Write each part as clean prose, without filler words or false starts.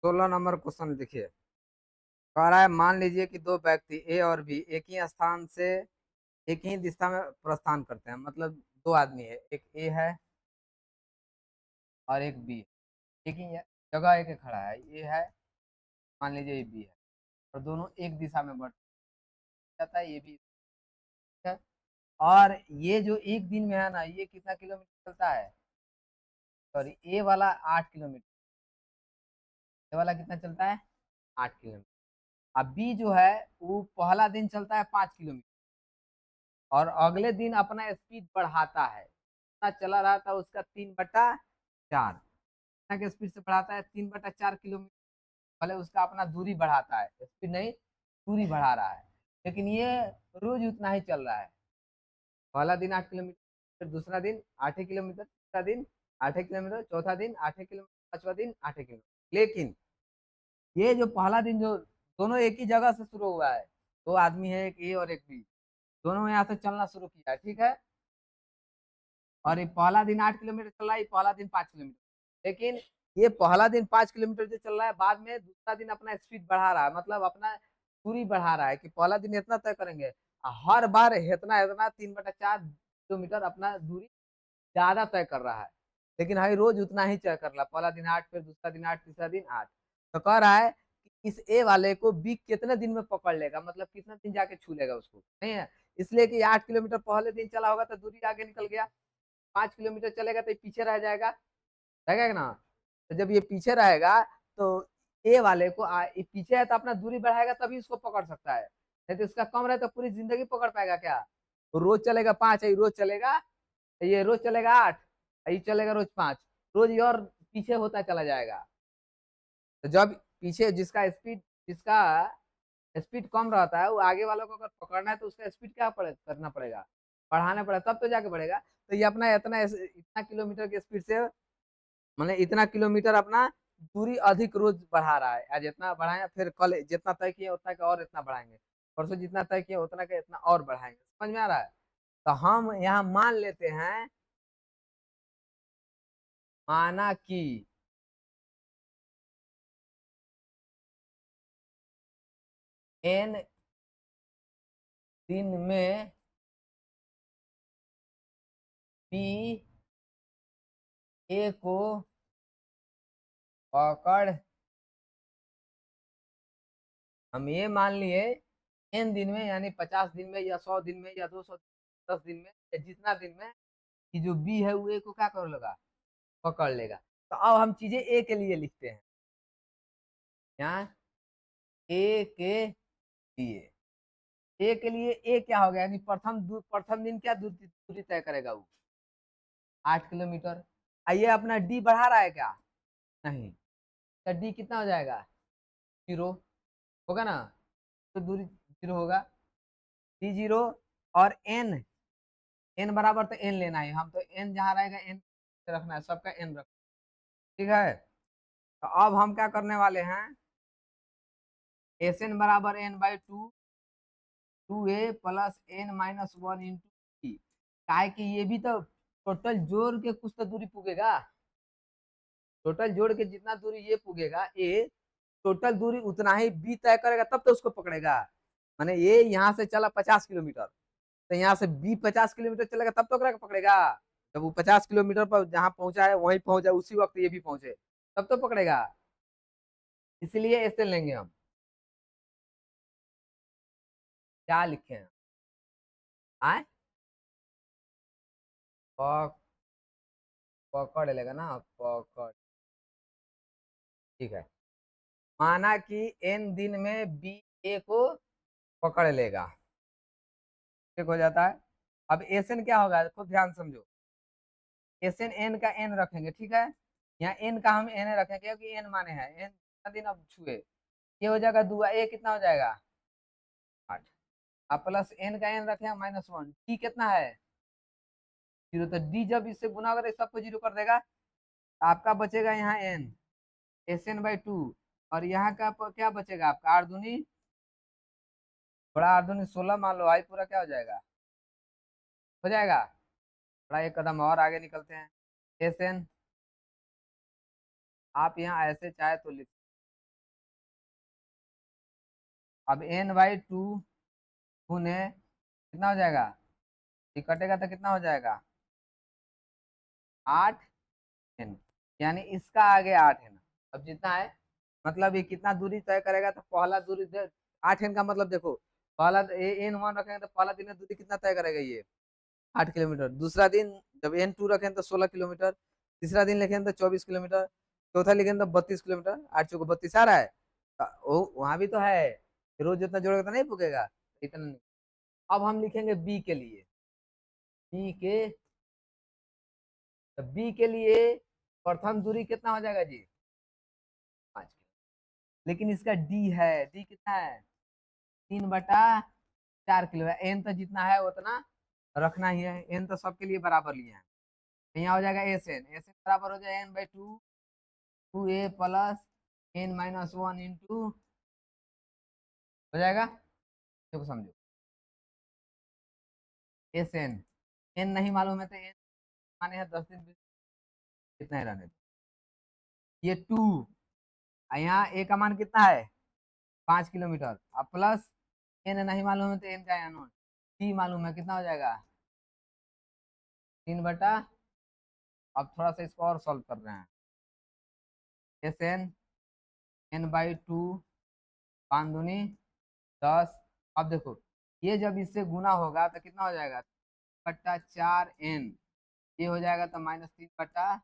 16 number question देखिए। कह रहा है मान लीजिए कि दो व्यक्ति ए और बी एक ही स्थान से एक ही दिशा में प्रस्थान करते हैं। मतलब दो आदमी है, एक ए है और एक बी है। एक ही जगह एक खड़ा है, ए है, मान लीजिए ये बी है, और दोनों एक दिशा में बढ़ जाता है, ये भी है। और ये जो एक दिन में है ना, ये कितना किलोमीटर चलता है? सॉरी, ए वाला 8 किलोमीटर, ए वाला कितना चलता है? 8 किलोमीटर। अब बी जो है वो पहला दिन चलता है 5 किलोमीटर, और अगले दिन अपना स्पीड बढ़ाता है। कितना चला रहा था उसका? 3/4। कितना के स्पीड से बढ़ाता है? 3/4 किलोमीटर। भले उसका अपना दूरी बढ़ाता है, स्पीड नहीं, दूरी बढ़ा रहा है, लेकिन ये रोज उतना ही चल रहा है। पहला दिन 8 किलोमीटर, फिर दूसरा दिन 8 किलोमीटर, तीसरा दिन 8 किलोमीटर, चौथा दिन 8 किलोमीटर, पांचवा दिन 8 किलोमीटर। लेकिन ये जो पहला दिन जो दोनों एक ही जगह से शुरू हुआ है, दो आदमी है, एक ए और एक बी, दोनों यहाँ से चलना शुरू किया है, ठीक है। और ये पहला दिन 8 किलोमीटर चल रहा है, पहला दिन 5 किलोमीटर। लेकिन ये पहला दिन 5 किलोमीटर जो चल रहा है, बाद में दूसरा दिन अपना स्पीड बढ़ा रहा है, मतलब अपना दूरी बढ़ा रहा है कि पहला दिन इतना तय करेंगे, हर बार इतना इतना 3/4 किलोमीटर अपना दूरी ज्यादा तय कर रहा है। लेकिन हर रोज उतना ही तय कर रहा है, पहला दिन 8, फिर दूसरा दिन 8, तीसरा दिन 8। तो कह रहा है कि इस ए वाले को बी कितने दिन में पकड़ लेगा, मतलब कितना दिन जाके छू लेगा उसको, नहीं है। इसलिए कि 8 किलोमीटर पहले दिन चला होगा तो दूरी आगे निकल गया, 5 किलोमीटर चलेगा तो ये पीछे रह जाएगा, रहेगा ना। तो जब ये पीछे रहेगा तो ए वाले को ये पीछे है तो अपना दूरी बढ़ाएगा तभी उसको पकड़ सकता है, नहीं तो इसका कम रहे तो पूरी जिंदगी पकड़ पाएगा क्या? वो रोज चलेगा 5, ये रोज चलेगा, ये रोज चलेगा 8, ये चलेगा रोज 5, रोज ये और पीछे होता चला जाएगा। तो जब पीछे जिसका स्पीड कम रहता है, वो आगे वालों को अगर पकड़ना है तो उसका स्पीड क्या करना पड़ेगा? बढ़ाना पड़ेगा, तब तो जाके बढ़ेगा। तो ये अपना इतना किलोमीटर की स्पीड से, मतलब इतना किलोमीटर अपना दूरी अधिक रोज बढ़ा रहा है। आज इतना बढ़ाए, फिर कल जितना तय किए उतना का और इतना बढ़ाएंगे, परसों जितना तय किए उतना का इतना और बढ़ाएंगे। समझ में आ रहा है? तो हम यहाँ मान लेते हैं, माना कि एन दिन में पी ए को पकड़, हम ये मान लिए एन दिन में, यानी 50 दिन में या 100 दिन में या 210 दिन में या जितना दिन में, कि जो बी है वो ए को क्या कर लेगा? पकड़ लेगा। तो अब हम चीजें ए के लिए लिखते हैं, यहाँ ए के लिए, ए के लिए ए क्या हो गया, यानी प्रथम दिन क्या दूरी दूरी तय करेगा वो? 8 किलोमीटर। आइए, अपना डी बढ़ा रहा है क्या? नहीं। तो डी कितना हो जाएगा? 0 होगा ना, तो दूरी 0 होगा, डी 0। और एन, एन बराबर तो एन लेना है, हम तो एन जहाँ रहेगा एन रखना है, सबका एन रखना, ठीक है। तो अब हम क्या करने वाले हैं, एस एन बराबर n/2, 2a + n-1 × काय कि ये भी तो टोटल जोड़ के कुछ तो दूरी पुगेगा, टोटल जोड़ के जितना दूरी ये पुगेगा ए, टोटल दूरी उतना ही बी तय करेगा, तब तो उसको पकड़ेगा। माने ये यहाँ से चला 50 किलोमीटर, तो यहाँ से बी 50 किलोमीटर चलेगा तब तो पकड़ेगा। जब वो 50 किलोमीटर पर जहाँ पहुंचा है वहीं पहुंचा, उसी वक्त ये भी पहुंचे, तब तो पकड़ेगा। इसलिए ऐसे लेंगे हम, क्या लिखे हैं आए, पकड़ लेगा ना, पकड़, ठीक है। माना कि एन दिन में बी ए को पकड़ लेगा, ठीक हो जाता है। अब एस एन क्या होगा, खुद ध्यान समझो। एस एन, एन का एन रखेंगे, ठीक है। यहाँ एन का हम एन रखेंगे क्योंकि एन माने हैं, एन दिन अब छुए, ये हो जाएगा 2, ए कितना हो जाएगा? 8। अब प्लस एन का एन रखे -1, डी कितना है? 0। तो डी जब इससे गुना होगा तो सबको 0 कर देगा, तो आपका बचेगा यहाँ एन, SN/2। और यहाँ का क्या बचेगा आपका? 8 दूनी, बड़ा 8 दूनी 16, मान लो, आई पूरा क्या हो जाएगा? हो जाएगा। बड़ा एक कदम और आगे निकलते हैं, SN, आप यहाँ ऐसे चाहे तो लिख, अब n/2 गुने कितना हो जाएगा, ये कटेगा तो कितना हो जाएगा 8n, यानी इसका आगे 8n। अब जितना है मतलब ये कितना दूरी तय करेगा, तो पहला दूरी 8n का मतलब देखो, पहला n1 रखेंगे तो पहला दिन में दूरी कितना तय करेगा ये 8 किलोमीटर, दूसरा दिन जब n2 रखें तो 16 किलोमीटर, तीसरा दिन लिखें तो 24 किलोमीटर, चौथा लिखें तो 32 किलोमीटर, 8 चौको 32 आ रहा है। वहां भी तो है, रोज जितना जोड़ेगा तो नहीं पुगेगा, इतना नहीं। अब हम लिखेंगे बी के लिए, बी के, तो बी के लिए प्रथम दूरी कितना हो जाएगा जी 5 किलोमीटर, लेकिन इसका डी है, डी कितना है 3/4 किलो है, एन तो जितना है उतना रखना ही है, एन तो सबके लिए बराबर लिए हैं। तो यहाँ हो जाएगा एस एन बराबर हो जाएगा n/2, 2a plus n-1 into, हो जाएगा, देखो समझो, एन नहीं मालूम है तो एन माने हैं 10 दिन, कितना ही रहने दो, ये 2, यहाँ ए का मान कितना है 5 किलोमीटर, अब प्लस एन नहीं मालूम है तो एन का यहाँ टी मालूम है, कितना हो जाएगा 3/, अब थोड़ा सा इसको और सॉल्व कर रहे हैं, n/2, 5 दूनी 10। अब देखो ये जब इससे गुना होगा तो कितना हो जाएगा 3/4n, ये हो जाएगा तो -3/,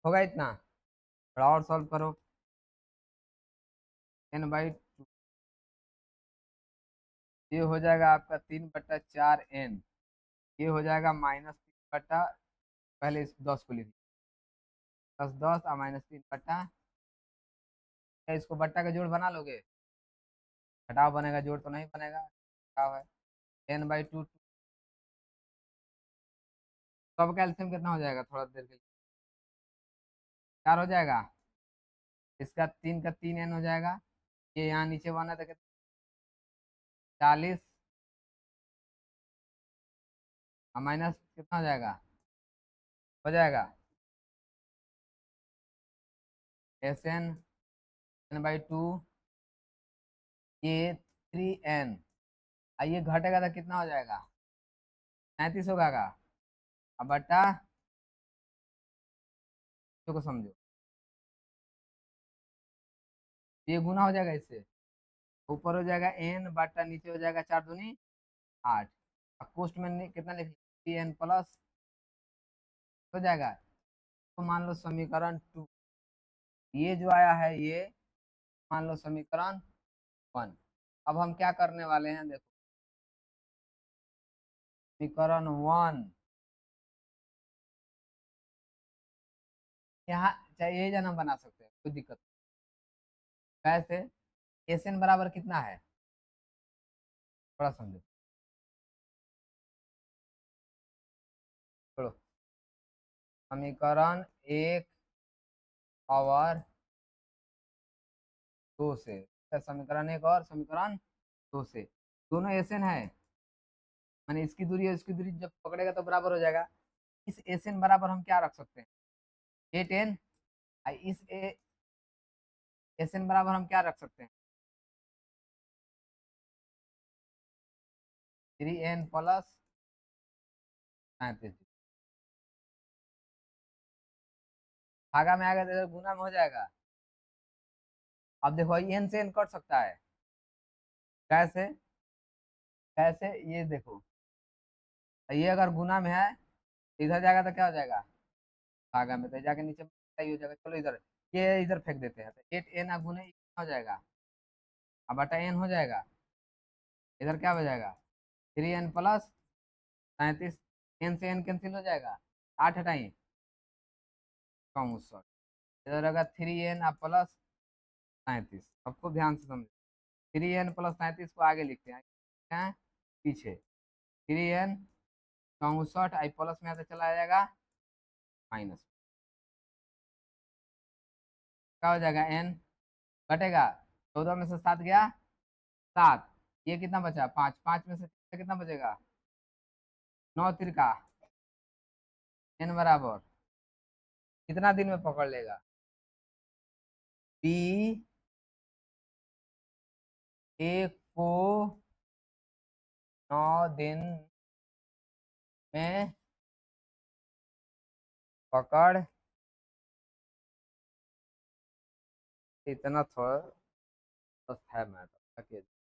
होगा इतना, थोड़ा और सॉल्व करो, n/2, ये हो जाएगा आपका 3/4n, ये हो जाएगा -3/, पहले इस 10 को लिख, 10 10 और -3/, क्या इसको बट्टा का जोड़ बना लोगे, घटाव बनेगा जोड़ तो नहीं बनेगा, घटाव है, n/2, सब का एल्सियम कितना हो जाएगा थोड़ा देर के लिए 4 हो जाएगा, इसका 3 का 3n हो जाएगा, ये यहाँ नीचे बना था 40, और माइनस कितना हो जाएगा n/2, ये 3n, ये घटेगा तो कितना हो जाएगा 37 होगा का, अब बट्टा, इसको समझो, ये गुना हो जाएगा इससे, ऊपर हो जाएगा n/, नीचे हो जाएगा 4 दूनी 8, अब कोष्ट में कितना लिख 3n प्लस, हो जाएगा, तो मान लो समीकरण 2, ये जो आया है ये मान लो समीकरण 1। अब हम क्या करने वाले हैं देखो, समीकरण 1 यहाँ चाहिए ये जन हम बना सकते हैं, कोई दिक्कत नहीं। कैसे, एस एन बराबर कितना है, थोड़ा समझो, छोड़ो, समीकरण 1 और 2 से, समीकरण 1 और समीकरण 2 से, दोनों एस एन है, मैंने इसकी दूरी है इसकी दूरी जब पकड़ेगा तो बराबर हो जाएगा, इस एस एन बराबर हम क्या रख सकते हैं 8n, इस एस एन बराबर हम क्या रख सकते हैं 3n प्लस 37, भागा में आएगा तो इधर गुना में हो जाएगा। अब देखो एन से एन कट सकता है, कैसे, कैसे, ये देखो, ये अगर गुना में है तो इधर जाएगा तो क्या हो जाएगा भागा में, तो जाके नीचे ही हो जाएगा, चलो इधर, ये इधर फेंक देते हैं, तो 8n गुने हो जाएगा, अब बटा n हो जाएगा, इधर क्या हो जाएगा 3n प्लस 37, n से n कैंसिल हो जाएगा, 8 हटाइए 64, इधर रहेगा 3n प्लस 37, सबको ध्यान से समझो, 3n प्लस 37 को आगे लिखते हैं पीछे, 3n 64 आई प्लस में आते चला जाएगा माइनस, क्या हो जाएगा n, घटेगा 14 में से 7 गया 7, ये कितना बचा 5, 5 में से कितना बचेगा 9 तिरका, n बराबर कितना दिन में पकड़ लेगा, बी एक को 9 दिन में पकड़, इतना थोड़ा तो है मैटर।